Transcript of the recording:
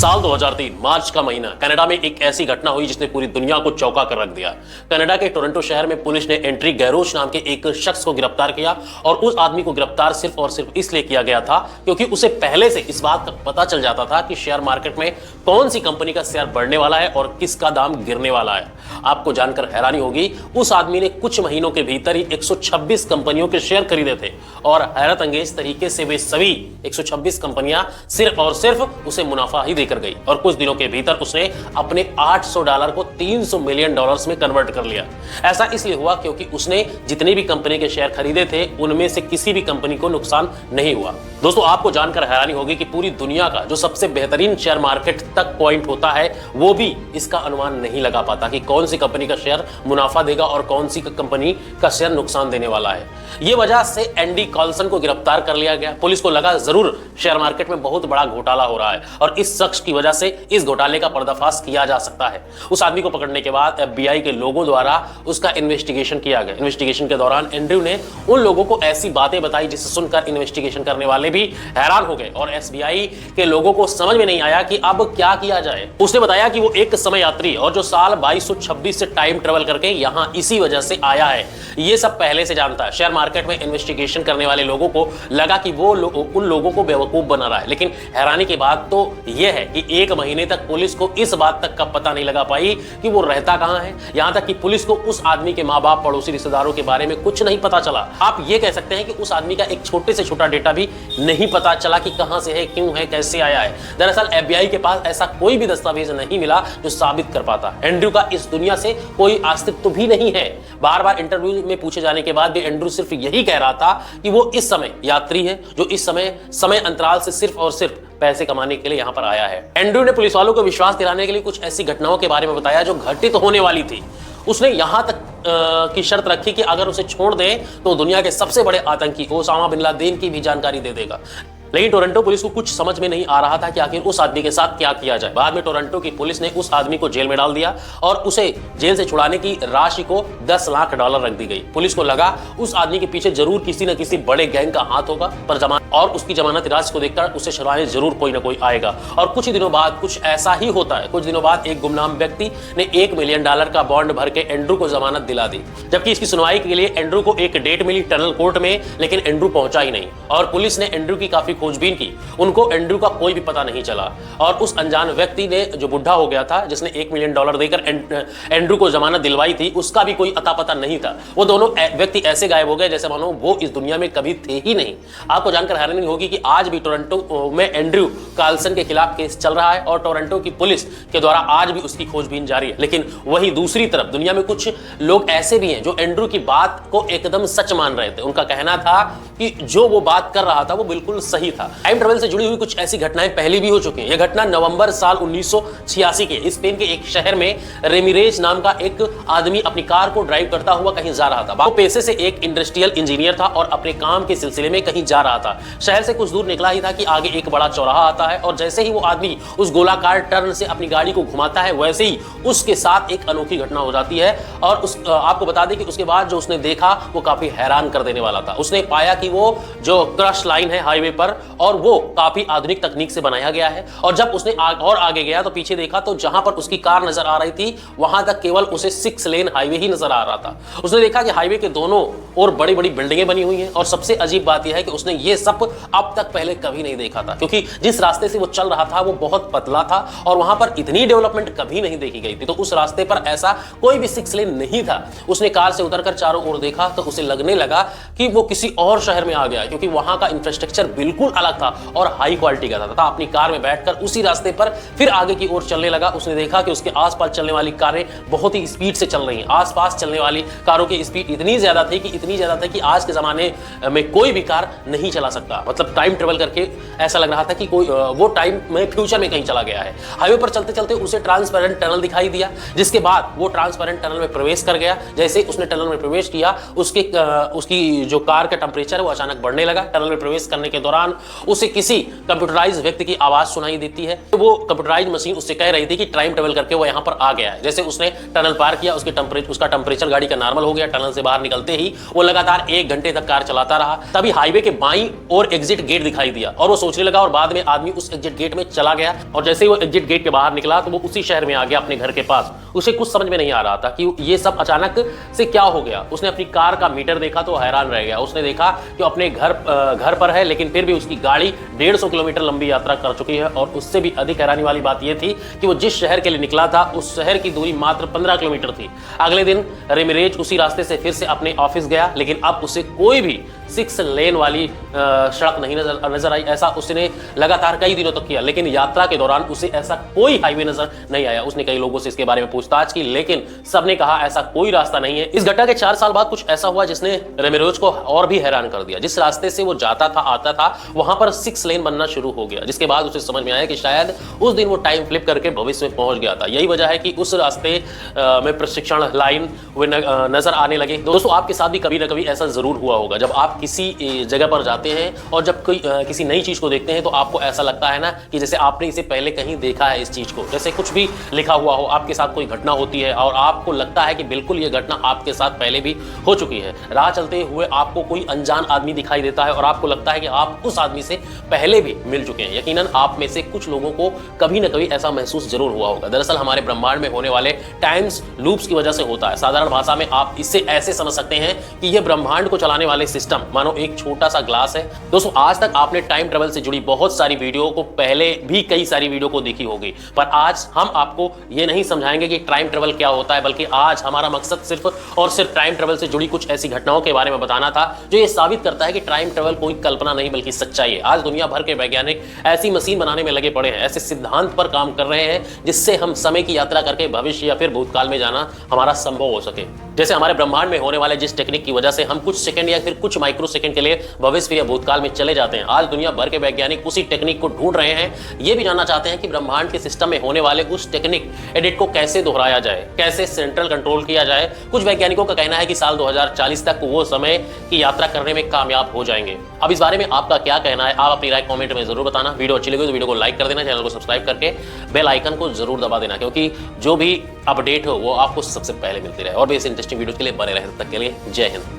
साल 2003 मार्च का महीना कनाडा में एक ऐसी घटना हुई जिसने पूरी दुनिया को चौंका कर रख दिया। कनाडा के टोरंटो शहर में पुलिस ने एंड्री गैरोच नाम के एक शख्स को गिरफ्तार किया और उस आदमी को गिरफ्तार सिर्फ और सिर्फ इसलिए किया गया था क्योंकि उसे पहले से इस बात का पता चल जाता था कि शेयर मार्केट में कौन सी कंपनी का शेयर बढ़ने वाला है और किसका दाम गिरने वाला है। आपको जानकर हैरानी होगी, उस आदमी ने कुछ महीनों के भीतर ही 126 कंपनियों के शेयर खरीदे थे और हैरत अंगेज तरीके से वे सभी 126 कंपनियां सिर्फ और सिर्फ उसे मुनाफा ही देकर गई और कुछ दिनों के भीतर उसने अपने $800 को $300 मिलियन में कन्वर्ट कर लिया। ऐसा इसलिए हुआ क्योंकि उसने जितने भी कंपनी के शेयर खरीदे थे उनमें से किसी भी कंपनी को नुकसान नहीं हुआ। दोस्तों, आपको जानकर हैरानी होगी कि पूरी दुनिया का जो सबसे बेहतरीन शेयर मार्केट तक पॉइंट होता है वो भी इसका अनुमान नहीं लगा पाता कि कौन सी कंपनी का शेयर मुनाफा देगा और कौन सी कंपनी का शेयर नुकसान देने वाला है। ये वजह से एंडी कार्लसन को गिरफ्तार कर लिया गया। पुलिस को लगा जरूर शेयर मार्केट में बहुत बड़ा घोटाला हो रहा है और इस शख्स की वजह से इस घोटाले का पर्दाफाश किया जा सकता है। उस आदमी को पकड़ने के बाद FBI के लोगों द्वारा उसका इन्वेस्टिगेशन किया गया। इन्वेस्टिगेशन के दौरान एंड्रयू ने उन लोगों को ऐसी बातें बताई जिसे सुनकर इन्वेस्टिगेशन करने वाले भी हैरान हो गए और FBI के लोगों को समझ में नहीं आया कि अब क्या किया जाए। उसने बताया कि वो एक समय यात्री और जो साल 2226 से टाइम ट्रेवल करके यहां इसी वजह से आया है। ये सब पहले से जानता है। शेयर मार्केट में इन्वेस्टिगेशन करने वाले लोगों को लगा कि वो उन लोगों को बेवकूफ बना रहा है, लेकिन हैरानी की बात तो यह है कि एक महीने तक पुलिस को इस बात तक का पता नहीं लगा पाई कि वो रहता कहां है। यहां तक कि पुलिस को उस आदमी के मां बाप, पड़ोसी, रिश्तेदारों के बारे में कुछ नहीं पता चला। आप ये कह सकते हैं कि उस आदमी का एक छोटे से छोटा डेटा भी नहीं पता चला कि कहां से है, क्यों है, कैसे आया है। दरअसल FBI के पास ऐसा कोई भी दस्तावेज नहीं मिला जो साबित कर पाता एंड्रयू का इस दुनिया से कोई अस्तित्व भी नहीं है। बार बार इंटरव्यू में पूछे जाने के बाद भी एंड्रयू सिर्फ यही कह रहा था कि वो इस समय यात्री है जो इस समय अंतराल से सिर्फ और सिर्फ पैसे कमाने के लिए यहां पर आया है। एंड्रयू ने पुलिस वालों को विश्वास दिलाने के लिए कुछ ऐसी घटनाओं के बारे में बताया जो घटित होने वाली थी। उसने यहां तक की शर्त रखी कि अगर उसे छोड़ दें तो दुनिया के सबसे बड़े आतंकी ओसामा बिन लादेन की भी जानकारी दे देगा। लेकिन टोरंटो पुलिस को कुछ समझ में नहीं आ रहा था कि आखिर उस आदमी के साथ क्या किया जाए। बाद में टोरंटो की पुलिस ने उस आदमी को जेल में डाल दिया और उसे जेल से छुड़ाने की राशि को $10 लाख रख दी गई। पुलिस को लगा उस आदमी के पीछे जरूर किसी न किसी बड़े गैंग का हाथ होगा और उसकी जमानत राशि को देखकर उसे छुड़ाने जरूर कोई ना कोई आएगा। और कुछ ही दिनों बाद कुछ ऐसा ही होता है। कुछ दिनों बाद एक गुमनाम व्यक्ति ने $1 मिलियन का बॉन्ड भर के एंड्रयू को जमानत दिला दी, जबकि इसकी सुनवाई के लिए एंड्रयू को एक डेट मिली टनल कोर्ट में, लेकिन एंड्रयू पहुंचा ही नहीं और पुलिस ने एंड्रयू की काफी खोजबीन की। उनको एंड्रयू का कोई भी पता नहीं चला और उस अनजान व्यक्ति ने, जो बुढ़ा हो गया था, जिसने $1 मिलियन देकर एंड्रयू को जमानत दिलवाई थी, उसका भी कोई अता पता नहीं था। वो दोनों व्यक्ति ऐसे गायब हो गए जैसे मानो वो इस दुनिया में कभी थे ही नहीं। आपको जानकर हैरानी होगी कि आज भी टोरंटो में एंड्रयू कार्लसन के खिलाफ केस चल रहा है और टोरंटो की पुलिस के द्वारा आज भी उसकी खोजबीन जारी है। लेकिन वही दूसरी तरफ दुनिया में कुछ लोग ऐसे भी हैं जो एंड्रयू की बात को एकदम सच मान रहे थे। उनका कहना था कि जो वो बात कर रहा था वो बिल्कुल सही था। टाइम ट्रेवल से जुड़ी हुई कुछ ऐसी घटनाएं पहले भी हो चुकी हैं। यह घटना नवंबर साल 1986 के स्पेन के एक शहर में रेमिरेज नाम का एक आदमी अपनी कार को ड्राइव करता हुआ कहीं जा रहा था। वो पेशे से एक इंडस्ट्रियल इंजीनियर था और अपने काम के सिलसिले में कहीं जा रहा था। शहर से कुछ दूर निकला ही था कि आगे एक बड़ा चौराहा आता है और जैसे ही वो आदमी उस गोलाकार टर्न से अपनी गाड़ी को घुमाता है वैसे ही उसके साथ एक अनोखी घटना हो जाती है। और आपको बता दें कि उसके बाद जो उसने देखा वो काफी हैरान कर देने वाला था। उसने पाया कि वो जो क्रश लाइन है हाईवे पर और वो काफी आधुनिक तकनीक से बनाया गया है। और जब उसने और आगे गया तो पीछे देखा तो जहां पर उसकी कार नजर आ रही थी वहां तक केवल उसे 6 लेन हाईवे ही नजर आ रहा था। उसने देखा कि हाईवे के दोनों और बड़ी बड़ी बिल्डिंगें बनी हुई हैं और सबसे अजीब बात यह है कि उसने ये सब अब तक पहले कभी नहीं देखा था, क्योंकि जिस रास्ते से वो चल रहा था वो बहुत पतला था और वहां पर इतनी डेवलपमेंट कभी नहीं देखी गई थी। तो उस रास्ते पर ऐसा कोई भी 6 लेन नहीं था। उसने कार से उतरकर चारों ओर देखा तो उसे लगने लगा कि वो किसी और शहर में आ गया, क्योंकि वहां का इंफ्रास्ट्रक्चर बिल्कुल अलग था और हाई क्वालिटी का था। अपनी कार में बैठकर उसी रास्ते पर फिर आगे की ओर चलने लगा। उसने देखा कि उसके आसपास चलने वाली कारें बहुत ही स्पीड से चल रही हैं। आसपास चलने वाली कारों की स्पीड इतनी ज्यादा थी कि आज के जमाने में कोई भी कार नहीं चला सकता। मतलब टाइम ट्रेवल करके ऐसा लग रहा था कि कोई वो टाइम में फ्यूचर में कहीं चला गया है। हाईवे पर चलते चलते उसे ट्रांसपेरेंट टनल दिखाई दिया, जिसके बाद वो ट्रांसपेरेंट टनल में प्रवेश कर गया। जैसे उसने टनल में प्रवेश किया उसकी जो कार का टेम्परेचर है वो अचानक बढ़ने लगा। टनल में प्रवेश करने के दौरान उसे किसी कंप्यूटराइज व्यक्ति की आवाज सुनाई देती है। तो वो कंप्यूटराइज मशीन उससे कह रही थी कि टाइम ट्रेवल करके वो यहाँ पर आ गया है। जैसे उसने टनल पार किया, उसका टेम्परेचर गाड़ी का नॉर्मल हो गया। टनल से बाहर निकलते ही वो लगातार 1 घंटे तक कार चलाता रहा। तभी हाईवे के बाईं और एग्जिट गेट दिखाई दिया और वो सोचने लगा और बाद में आदमी उस एग्जिट गेट में चला गया। और जैसे ही वो एग्जिट गेट के बाहर निकला तो वो उसी शहर में आ गया अपने घर के पास। उसे कुछ समझ में नहीं आ रहा था कि ये सब अचानक से क्या हो गया। उसने अपनी कार का मीटर देखा तो हैरान रह गया। उसने देखा कि अपने घर पर है, लेकिन फिर भी उसकी गाड़ी 150 किलोमीटर लंबी यात्रा कर चुकी है। और उससे भी अधिक हैरानी वाली बात यह थी कि वो जिस शहर के लिए निकला था उस शहर की दूरी मात्र 15 किलोमीटर थी। अगले दिन रेमिरेज उसी रास्ते से फिर से अपने ऑफिस गया, लेकिन अब उसे कोई भी 6 लेन वाली सड़क नहीं नजर आई। ऐसा उसने लगातार कई दिनों तक किया, लेकिन यात्रा के दौरान उसे ऐसा कोई हाईवे नजर नहीं आया। उसने कई लोगों से इसके बारे में पूछताछ की, लेकिन सबने कहा ऐसा कोई रास्ता नहीं है। इस घटना के 4 साल बाद कुछ ऐसा हुआ जिसने रेमिरेज को और भी हैरान कर दिया। जिस रास्ते से वो जाता था आता था वहां पर 6 लेन बनना शुरू हो गया, जिसके बाद उसे समझ में आया कि शायद उस दिन वो टाइम फ्लिप करके भविष्य में पहुंच गया था। यही वजह है कि उस रास्ते में प्रशिक्षण लाइन नजर आने लगे। दोस्तों, आपके साथ भी कभी ना कभी ऐसा जरूर हुआ होगा। जब आप किसी जगह पर जाते हैं और जब कोई किसी नई चीज को देखते हैं तो आपको ऐसा लगता है ना कि जैसे आपने इसे पहले कहीं देखा है। इस चीज को जैसे कुछ भी लिखा हुआ हो, आपके साथ कोई घटना होती है और आपको लगता है कि बिल्कुल ये घटना आपके साथ पहले भी हो चुकी है। राह चलते हुए आपको कोई अनजान आदमी दिखाई देता है और आपको लगता है कि आप उस आदमी से पहले भी मिल चुके हैं। यकीनन आप में से कुछ लोगों को कभी ना कभी ऐसा महसूस जरूर हुआ होगा। दरअसल हमारे ब्रह्मांड में होने वाले टाइम्स लूप्स की वजह से होता है। साधारण भाषा में आप इससे ऐसे समझ सकते हैं कि यह ब्रह्मांड को चलाने वाले सिस्टम मानो एक छोटा सा ग्लास है। दोस्तों, आज तक आपने टाइम ट्रेवल से जुड़ी बहुत सारी वीडियो को पहले भी कई सारी वीडियो को देखी होगी, पर आज हम आपको यह नहीं समझाएंगे कि टाइम ट्रेवल क्या होता है, बल्कि आज हमारा मकसद सिर्फ और सिर्फ टाइम ट्रेवल से जुड़ी कुछ ऐसी घटनाओं के बारे में बताना था जो ये साबित करता है कि टाइम ट्रेवल कोई कल्पना नहीं बल्कि सच्चाई है। आज दुनिया भर के वैज्ञानिक ऐसी मशीन बनाने में लगे पड़े हैं, ऐसे सिद्धांत पर काम कर रहे हैं जिससे हम समय की यात्रा करके भविष्य या फिर भूतकाल में जाना हमारा संभव हो सके। जैसे हमारे ब्रह्मांड में होने वाले जिस टेक्निक की वजह से हम कुछ सेकंड या फिर कुछ माइक्रो सेकंड के लिए भविष्य या भूतकाल में चले जाते हैं, आज दुनिया भर के वैज्ञानिक उसी टेक्निक को ढूंढ रहे हैं। ये भी जानना चाहते हैं कि ब्रह्मांड के सिस्टम में होने वाले उस टेक्निक एडिट को कैसे दोहराया जाए, कैसे सेंट्रल कंट्रोल किया जाए। कुछ वैज्ञानिकों का कहना है कि साल 2040 तक वो समय की यात्रा करने में कामयाब हो जाएंगे। अब इस बारे में आपका क्या कहना है, आप अपनी राय कमेंट में जरूर बताना। वीडियो अच्छी लगी तो वीडियो को लाइक कर देना, चैनल को सब्सक्राइब करके बेल आइकन को जरूर दबा देना, क्योंकि जो भी अपडेट हो वो आपको सबसे पहले मिलती रहे। और भी ऐसे इंटरेस्टिंग वीडियो के लिए बने रहे। तब तक के लिए जय हिंद।